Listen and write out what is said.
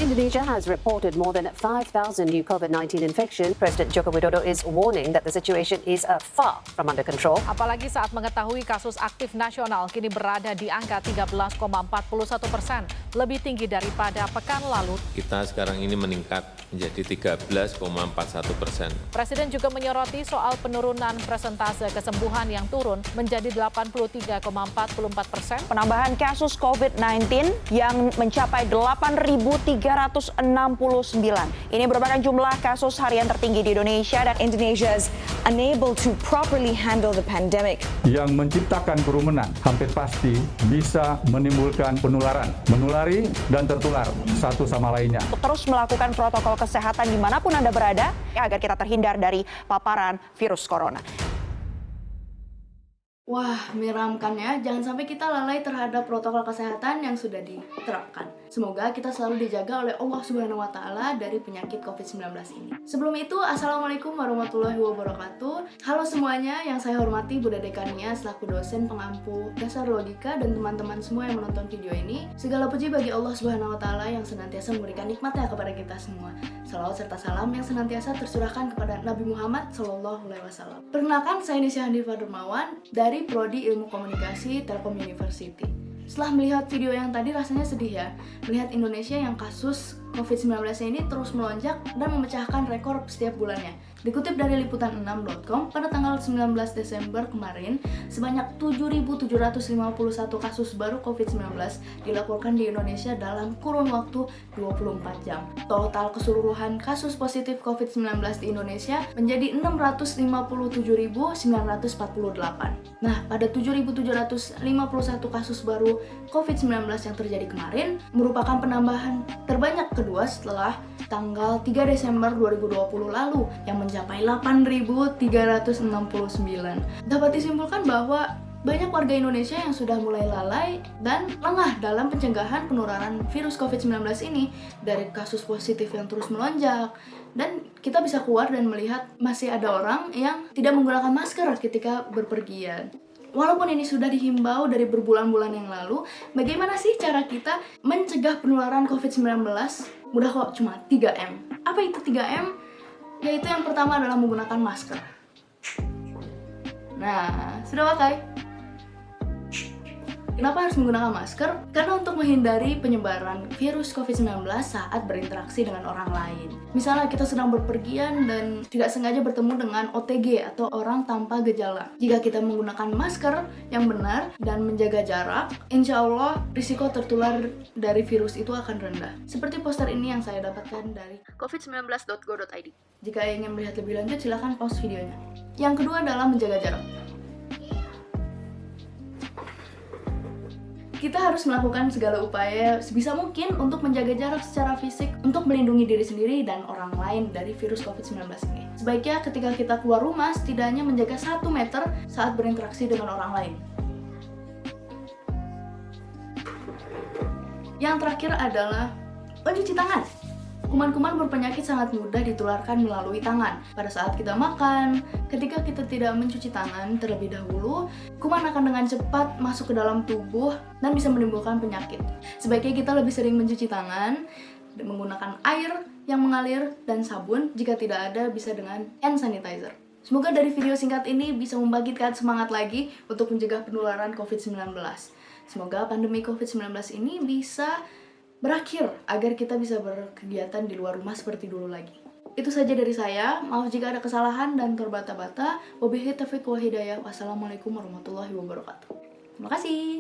Indonesia has reported more than 5,000 new COVID-19 infections. President Joko Widodo is warning that the situation is far from under control. Apalagi saat mengetahui kasus aktif nasional kini berada di angka 13,41%, lebih tinggi daripada pekan lalu. Kita sekarang ini meningkat menjadi 13,41%. Presiden juga menyoroti soal penurunan persentase kesembuhan yang turun menjadi 83,44%. Penambahan kasus COVID-19 yang mencapai 8.369. Ini merupakan jumlah kasus harian tertinggi di Indonesia dan Indonesia is unable to properly handle the pandemic. Yang menciptakan kerumunan hampir pasti bisa menimbulkan penularan, menulari dan tertular satu sama lainnya. Terus melakukan protokol kesehatan dimanapun Anda berada agar kita terhindar dari paparan virus corona. Wah, menyeramkan ya. Jangan sampai kita lalai terhadap protokol kesehatan yang sudah diterapkan. Semoga kita selalu dijaga oleh Allah Subhanahu wa Ta'ala dari penyakit COVID-19 ini. Sebelum itu, Assalamualaikum warahmatullahi wabarakatuh. Halo semuanya, yang saya hormati Bunda Dekania selaku dosen pengampu dasar logika dan teman-teman semua yang menonton video ini. Segala puji bagi Allah Subhanahu wa Ta'ala yang senantiasa memberikan nikmatnya kepada kita semua. Salawat serta salam yang senantiasa tercurahkan kepada Nabi Muhammad SAW. Perkenalkan, saya Nisha Handifa Dermawan dari Prodi Ilmu Komunikasi Telkom University. Setelah melihat video yang tadi rasanya sedih ya, melihat Indonesia yang kasus COVID-19 ini terus melonjak dan memecahkan rekor setiap bulannya. Dikutip dari liputan6.com, pada tanggal 19 Desember kemarin, sebanyak 7.751 kasus baru COVID-19 dilaporkan di Indonesia dalam kurun waktu 24 jam. Total keseluruhan kasus positif COVID-19 di Indonesia menjadi 657.948. Nah, pada 7.751 kasus baru COVID-19 yang terjadi kemarin, merupakan penambahan terbanyak kedua setelah tanggal 3 Desember 2020 lalu yang mencapai 8.369. Dapat disimpulkan bahwa banyak warga Indonesia yang sudah mulai lalai dan lengah dalam pencegahan penularan virus COVID-19 ini dari kasus positif yang terus melonjak. Dan kita bisa keluar dan melihat masih ada orang yang tidak menggunakan masker ketika berpergian. Walaupun ini sudah dihimbau dari berbulan-bulan yang lalu, bagaimana sih cara kita mencegah penularan COVID-19? Mudah kok, cuma 3M. Apa itu 3M? Yaitu yang pertama adalah menggunakan masker. Nah, sudah pakai? Kenapa harus menggunakan masker? Karena untuk menghindari penyebaran virus COVID-19 saat berinteraksi dengan orang lain. Misalnya kita sedang berpergian dan tidak sengaja bertemu dengan OTG atau orang tanpa gejala. Jika kita menggunakan masker yang benar dan menjaga jarak, insya Allah risiko tertular dari virus itu akan rendah. Seperti poster ini yang saya dapatkan dari covid19.go.id. Jika ingin melihat lebih lanjut, silahkan pause videonya. Yang kedua adalah menjaga jarak. Kita harus melakukan segala upaya sebisa mungkin untuk menjaga jarak secara fisik untuk melindungi diri sendiri dan orang lain dari virus COVID-19 ini. Sebaiknya ketika kita keluar rumah, setidaknya menjaga 1 meter saat berinteraksi dengan orang lain. Yang terakhir adalah mencuci tangan. Kuman-kuman berpenyakit sangat mudah ditularkan melalui tangan. Pada saat kita makan, ketika kita tidak mencuci tangan terlebih dahulu, kuman akan dengan cepat masuk ke dalam tubuh dan bisa menimbulkan penyakit. Sebaiknya kita lebih sering mencuci tangan menggunakan air yang mengalir dan sabun. Jika tidak ada, bisa dengan hand sanitizer. Semoga dari video singkat ini bisa membangkitkan semangat lagi untuk mencegah penularan COVID-19. Semoga pandemi COVID-19 ini bisa berakhir agar kita bisa berkegiatan di luar rumah seperti dulu lagi. Itu saja dari saya. Maaf jika ada kesalahan dan terbata-bata. Wabillahi taufiq wal hidayah. Wassalamualaikum warahmatullahi wabarakatuh. Terima kasih.